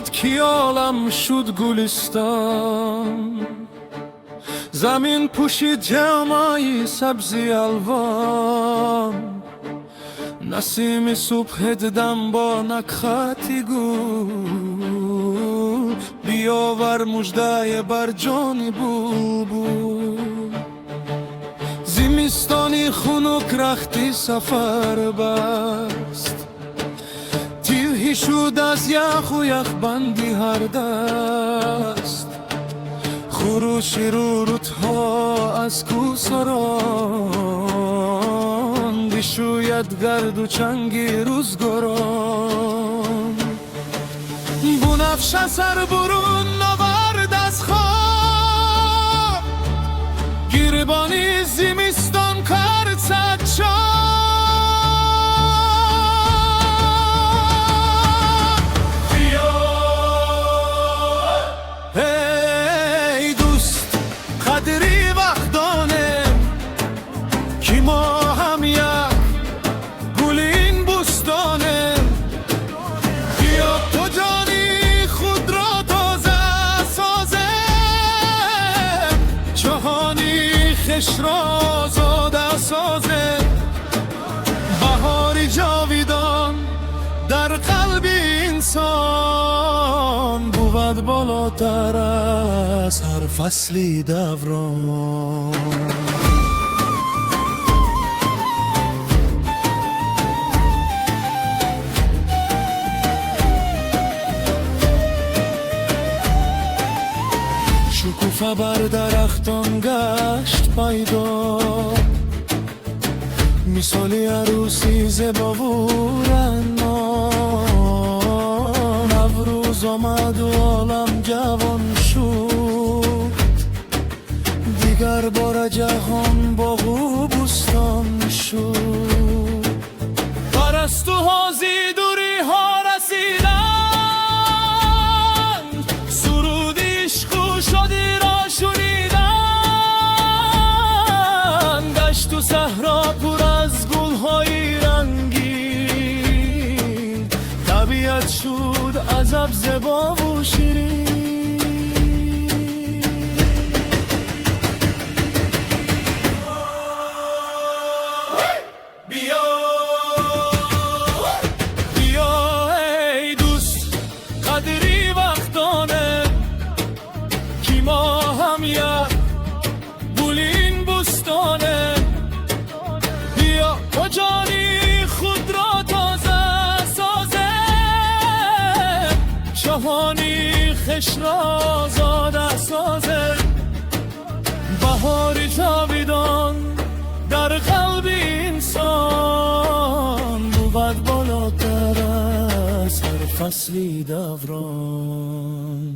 شد که عالم شد گلستان، زمین پوشید جامه‌ای سبزی الوان. نسیم صبح دیدم با نکهتی گل، بیاور مژده بر جان بلبل. زمستانی خنک رختی سفر بست، تیهی شد از یخ و یخبندی هر دست. خروش رودها از کوسه راند، شوید گرد و چنگی روزگاران. بنفشه سر برون نورد از خواب، گریبانی زمستان کرد صد شب. ای دوست قدری وقتانه که ما هم یک گل این بستانه. بیا تو جانی خود را تازه سازه، جهانی خش را آزاده سازه. بهاری جاویدان در قلب انسان، بود بالاتر از هر فصلی دوران. شکوفه بر درختان گشت پیدا، مثالی عروسی زیبا و رنان. نوروز آمد و عالم جوان شد، دیگر بار جهان باغ و بستان شد. پرستوها زی دوری ها رسیدند، سرود عشق و شادی را شنیدند. دشت و صحرا پر از گل‌های رنگین، طبیعت شد عجب زیبا و شیرین. بیا ای دوست قدری وقتانه که ما هم یک گل این بستانه. بیا تو جانی خود را تازه سازه، جهانی خش را آزاده سازه. بهاری جاویدان در قلب انسان، بود بالاتر از هر فصلی دوران.